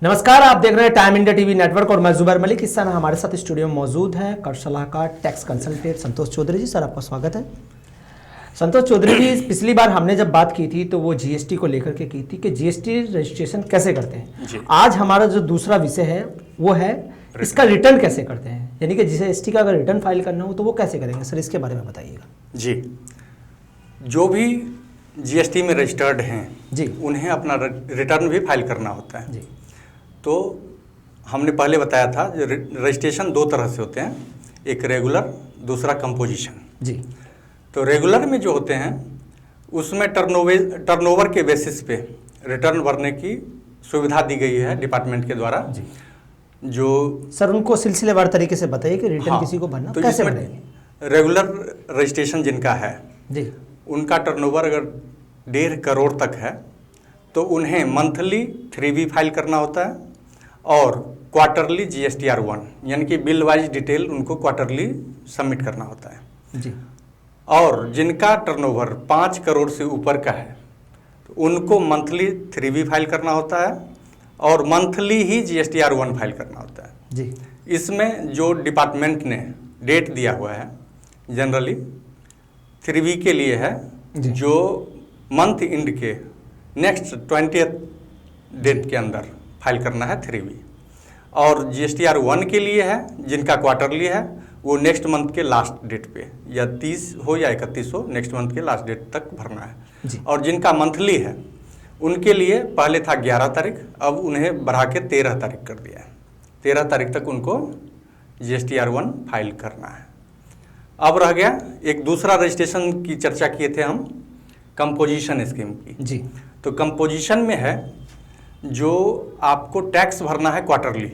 नमस्कार, आप देख रहे हैं टाइम इंडिया टीवी नेटवर्क और मैं जुबैर मलिक। इस समय हमारे साथ स्टूडियो में मौजूद हैं कर सलाहकार टैक्स कंसल्टेंट संतोष चौधरी जी। सर, आपका स्वागत है। संतोष चौधरी जी, पिछली बार हमने जब बात की थी तो वो जीएसटी को लेकर के की थी कि जीएसटी रजिस्ट्रेशन कैसे करते हैं। आज हमारा जो दूसरा विषय है वो है इसका रिटर्न कैसे करते हैं, यानी कि जीएसटी का अगर रिटर्न फाइल करना हो तो वो कैसे करेंगे। सर, इसके बारे में बताइएगा। जी, जो भी जीएसटी में रजिस्टर्ड हैं जी, उन्हें अपना रिटर्न भी फाइल करना होता है। जी, तो हमने पहले बताया था रजिस्ट्रेशन दो तरह से होते हैं, एक रेगुलर, दूसरा कंपोजिशन। जी, तो रेगुलर में जो होते हैं उसमें टर्नओवर के बेसिस पे रिटर्न भरने की सुविधा दी गई है डिपार्टमेंट के द्वारा। जी। जो सर, उनको सिलसिलेवार तरीके से बताइए कि रिटर्न किसी को भरना तो कैसे इसमें भरेंगे। रेगुलर रजिस्ट्रेशन जिनका है जी, उनका टर्नओवर अगर 1.5 करोड़ तक है तो उन्हें मंथली 3B फाइल करना होता है और क्वार्टरली GSTR1 यानी कि बिल वाइज डिटेल उनको क्वार्टरली सबमिट करना होता है। जी। और जिनका टर्नओवर 5 करोड़ से ऊपर का है तो उनको मंथली 3B फाइल करना होता है और मंथली ही GSTR1 फाइल करना होता है। जी। इसमें जो डिपार्टमेंट ने डेट दिया हुआ है जनरली 3B के लिए है जो मंथ इंड के नेक्स्ट 20th डेट के अंदर फाइल करना है 3B, और GSTR1 के लिए है जिनका क्वार्टरली है वो नेक्स्ट मंथ के लास्ट डेट पे या 30 हो या 31 हो, नेक्स्ट मंथ के लास्ट डेट तक भरना है। और जिनका मंथली है उनके लिए पहले था 11 तारीख, अब उन्हें बढ़ा के 13 तारीख कर दिया है। 13 तारीख तक उनको GSTR1 फाइल करना है। अब रह गया एक दूसरा रजिस्ट्रेशन की चर्चा किए थे हम, कंपोजिशन स्कीम की। जी। तो कंपोजिशन में है जो आपको टैक्स भरना है क्वार्टरली,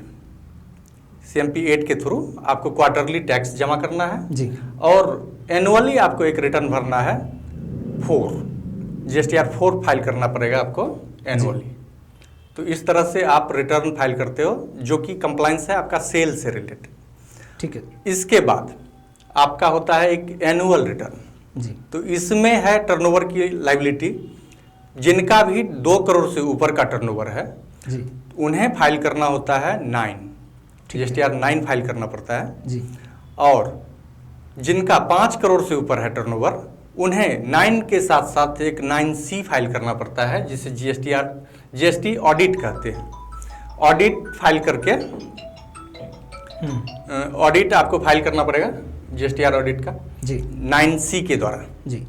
CMP 8 के थ्रू आपको क्वार्टरली टैक्स जमा करना है जी। और एनुअली आपको एक रिटर्न भरना है 4 GSTR4 फाइल करना पड़ेगा आपको एनुअली। तो इस तरह से आप रिटर्न फाइल करते हो जो कि कंप्लायंस है आपका सेल से रिलेटेड। ठीक है। इसके बाद आपका होता है एक एनुअल रिटर्न। जी। तो इसमें है टर्नओवर की लायबिलिटी, जिनका भी 2 करोड़ से ऊपर का टर्नओवर है जी। उन्हें फाइल करना होता है 9 GSTR9 फाइल करना पड़ता है जी। और जिनका 5 करोड़ से ऊपर है टर्नओवर उन्हें 9 के साथ साथ एक 9C फाइल करना पड़ता है जिसे GST ऑडिट कहते हैं। ऑडिट फाइल करके ऑडिट आपको फाइल करना पड़ेगा GSTR ऑडिट का जी 9C के द्वारा। जी।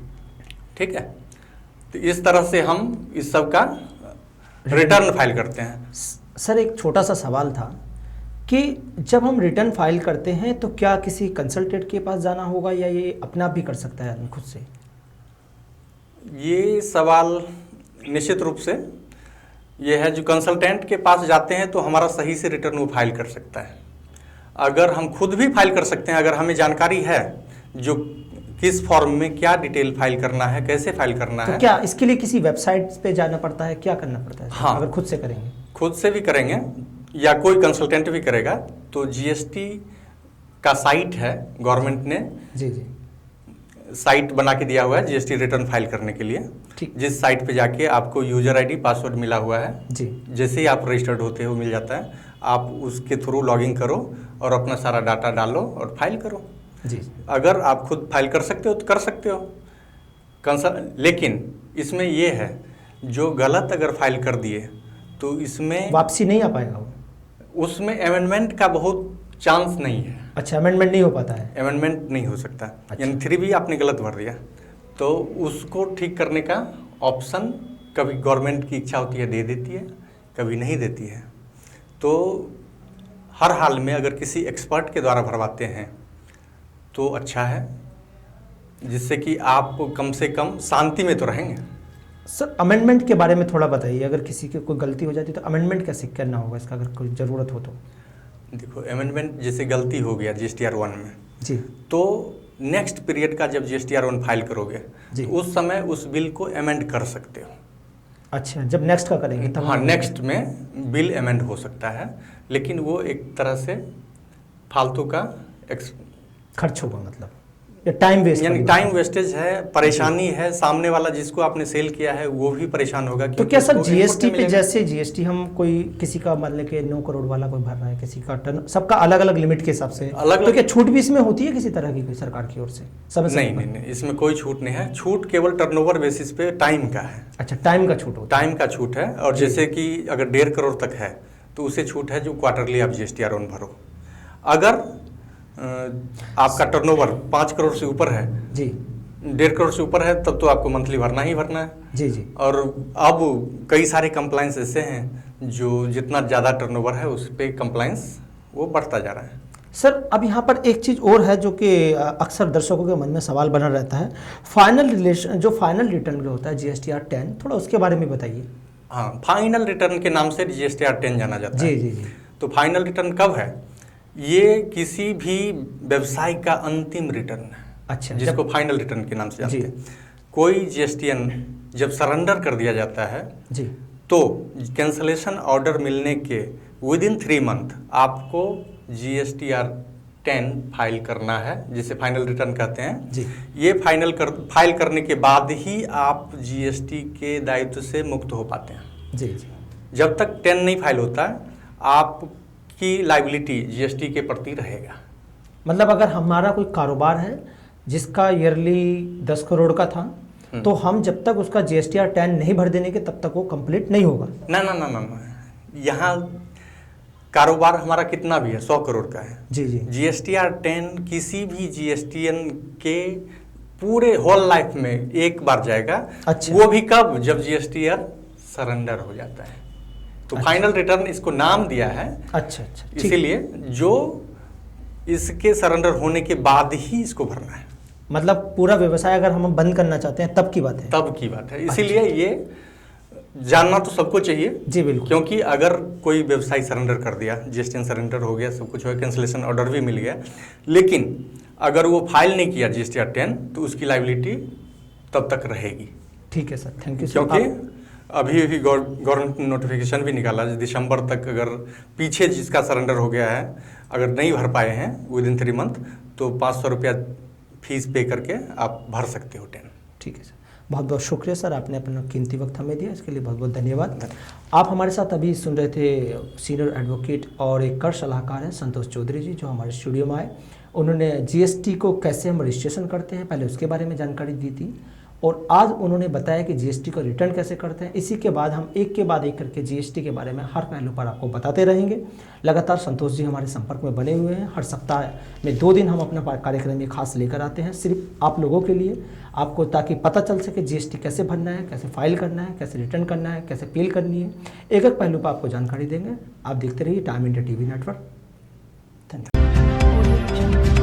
ठीक है, तो इस तरह से हम इस सब का रिटर्न फाइल करते हैं। सर, एक छोटा सा सवाल था कि जब हम रिटर्न फाइल करते हैं तो क्या किसी कंसल्टेंट के पास जाना होगा या ये अपने आप भी कर सकता है आदमी खुद से? ये सवाल निश्चित रूप से ये है, जो कंसल्टेंट के पास जाते हैं तो हमारा सही से रिटर्न वो फाइल कर सकता है। अगर हम खुद भी फाइल कर सकते हैं, अगर हमें जानकारी है जो किस फॉर्म में क्या डिटेल फाइल करना है, कैसे फाइल करना तो है। क्या इसके लिए किसी वेबसाइट पे जाना पड़ता है, क्या करना पड़ता है? हाँ, अगर खुद से करेंगे, खुद से भी करेंगे या कोई कंसल्टेंट भी करेगा तो GST का साइट है, गवर्नमेंट ने जी जी साइट बना के दिया हुआ है GST रिटर्न फाइल करने के लिए। ठीक। जिस साइट पे जाके आपको यूजर ID पासवर्ड मिला हुआ है, जी, जैसे ही आप रजिस्टर्ड होते हो मिल जाता है, आप उसके थ्रू लॉगिन करो और अपना सारा डाटा डालो और फाइल करो। जी। अगर आप खुद फाइल कर सकते हो तो कर सकते हो लेकिन इसमें ये है जो गलत अगर फाइल कर दिए तो इसमें वापसी नहीं आ पाएगा वो? उसमें अमेंडमेंट का बहुत चांस नहीं है। अच्छा, अमेंडमेंट नहीं हो पाता है? अमेंडमेंट नहीं हो सकता। अच्छा। यानी 3B आपने गलत भर दिया तो उसको ठीक करने का ऑप्शन कभी गवर्नमेंट की इच्छा होती है दे देती है, कभी नहीं देती है। तो हर हाल में अगर किसी एक्सपर्ट के द्वारा भरवाते हैं तो अच्छा है, जिससे कि आप कम से कम शांति में तो रहेंगे। सर, अमेंडमेंट के बारे में थोड़ा बताइए। अगर किसी की कोई गलती हो जाती है तो अमेंडमेंट कैसे करना होगा इसका, अगर कोई ज़रूरत हो तो? देखो, अमेंडमेंट जैसे गलती हो गया GSTR1 में जी, तो नेक्स्ट पीरियड का जब GSTR1 फाइल करोगे तो उस समय उस बिल को अमेंड कर सकते हो। अच्छा, जब नेक्स्ट का करेंगे तब? हाँ, नेक्स्ट में बिल अमेंड हो सकता है, लेकिन वो एक तरह से फालतू का खर्च होगा, मतलब या टाइम वेस्ट? यानी टाइम वेस्टेज है, परेशानी है, सामने वाला जिसको आपने सेल किया है वो भी परेशान होगा। तो क्या सर जीएसटी पे, जैसे जीएसटी हम कोई किसी का मतलब कि 9 करोड़ वाला कोई भर रहा है, किसी का टर्न, सबका अलग अलग लिमिट के हिसाब से अलग, तो क्या छूट भी इसमें होती है किसी तरह की कोई सरकार की ओर से? नहीं, इसमें कोई छूट नहीं है। छूट केवल टर्नओवर बेसिस पे टाइम का है। अच्छा, टाइम का छूट होता है? टाइम का छूट है। और जैसे कि अगर 1.5 करोड़ तक है तो उसे छूट है जो क्वार्टरली आप जीएसटीआर ऑन भरो। अगर आपका टर्नओवर 5 करोड़ से ऊपर है जी, 1.5 करोड़ से ऊपर है, तब तो आपको मंथली भरना ही भरना है। जी जी। और अब कई सारे कंप्लाइंस ऐसे हैं जो जितना ज़्यादा टर्नओवर है उस पर कंप्लाइंस वो बढ़ता जा रहा है। सर अब यहाँ पर एक चीज़ और है जो कि अक्सर दर्शकों के मन में सवाल बना रहता है, जो फाइनल रिटर्न जो होता है जीएसटीआर 10, थोड़ा उसके बारे में बताइए। हाँ, फाइनल रिटर्न के नाम से जीएसटीआर 10 जाना जाता है। जी जी जी। तो फाइनल रिटर्न कब है? ये किसी भी व्यवसाय का अंतिम रिटर्न है। अच्छा, जिसको फाइनल रिटर्न के नाम से जानते हैं। कोई जीएसटीएन जब सरेंडर कर दिया जाता है जी, तो कैंसलेशन ऑर्डर मिलने के विदिन 3 मंथ आपको जीएसटीआर 10 फाइल करना है, जिसे फाइनल रिटर्न कहते हैं जी। ये फाइल करने के बाद ही आप जीएसटी के दायित्व से मुक्त हो पाते हैं। जी जी। जब तक 10 नहीं फाइल होता है आपकी लाइबिलिटी जीएसटी के प्रति रहेगा। मतलब अगर हमारा कोई कारोबार है जिसका ईयरली 10 करोड़ का था, तो हम जब तक उसका जीएसटीआर 10 नहीं भर देने के तब तक वो कंप्लीट नहीं होगा? ना, यहाँ कारोबार हमारा कितना भी है, 100 करोड़ का है जी जी। जीएसटीआर 10 किसी भी जीएसटीएन के पूरे होल लाइफ में एक बार जाएगा। अच्छा। वो भी कब? जब जीएसटीआर सरेंडर हो जाता है। तो अच्छा। फाइनल रिटर्न इसको नाम दिया है। अच्छा अच्छा, ठीक। इसीलिए जो इसके सरेंडर होने के बाद ही इसको भरना है। मतलब पूरा व्यवसाय अगर हम बंद करना चाहते हैं तब की बात है? तब की बात है। इसीलिए ये जानना तो सबको चाहिए। जी बिल्कुल। क्योंकि अगर कोई व्यवसाय सरेंडर कर दिया, जीएसटी सरेंडर हो गया, सब कुछ हो गया, कैंसलेशन ऑर्डर भी मिल गया, लेकिन अगर वो फाइल नहीं किया जीएसटीआर 10 तो उसकी लाइबिलिटी तब तक रहेगी। ठीक है सर, थैंक यू। क्योंकि अभी गवर्नमेंट ने नोटिफिकेशन भी निकाला, दिसंबर तक अगर पीछे जिसका सरेंडर हो गया है अगर नहीं भर पाए हैं विदिन 3 मंथ तो 500 रुपया फीस पे करके आप भर सकते हो 10। ठीक है सर, बहुत बहुत शुक्रिया सर, आपने अपना कीमती वक्त हमें दिया, इसके लिए बहुत बहुत धन्यवाद। आप हमारे साथ अभी सुन रहे थे सीनियर एडवोकेट और एक कर सलाहकार हैं संतोष चौधरी जी, जो हमारे स्टूडियो में आए। उन्होंने जीएसटी को कैसे हम रजिस्ट्रेशन करते हैं पहले उसके बारे में जानकारी दी थी, और आज उन्होंने बताया कि जीएसटी को रिटर्न कैसे करते हैं। इसी के बाद हम एक के बाद एक करके जीएसटी के बारे में हर पहलू पर आपको बताते रहेंगे। लगातार संतोष जी हमारे संपर्क में बने हुए हैं। हर सप्ताह में 2 दिन हम अपना कार्यक्रम ये खास लेकर आते हैं, सिर्फ आप लोगों के लिए, आपको ताकि पता चल सके जीएसटी कैसे भरना है, कैसे फाइल करना है, कैसे रिटर्न करना है, कैसे अपील करनी है। एक एक पहलू पर आपको जानकारी देंगे। आप देखते रहिए टाइम इंडिया टीवी नेटवर्क। धन्यवाद।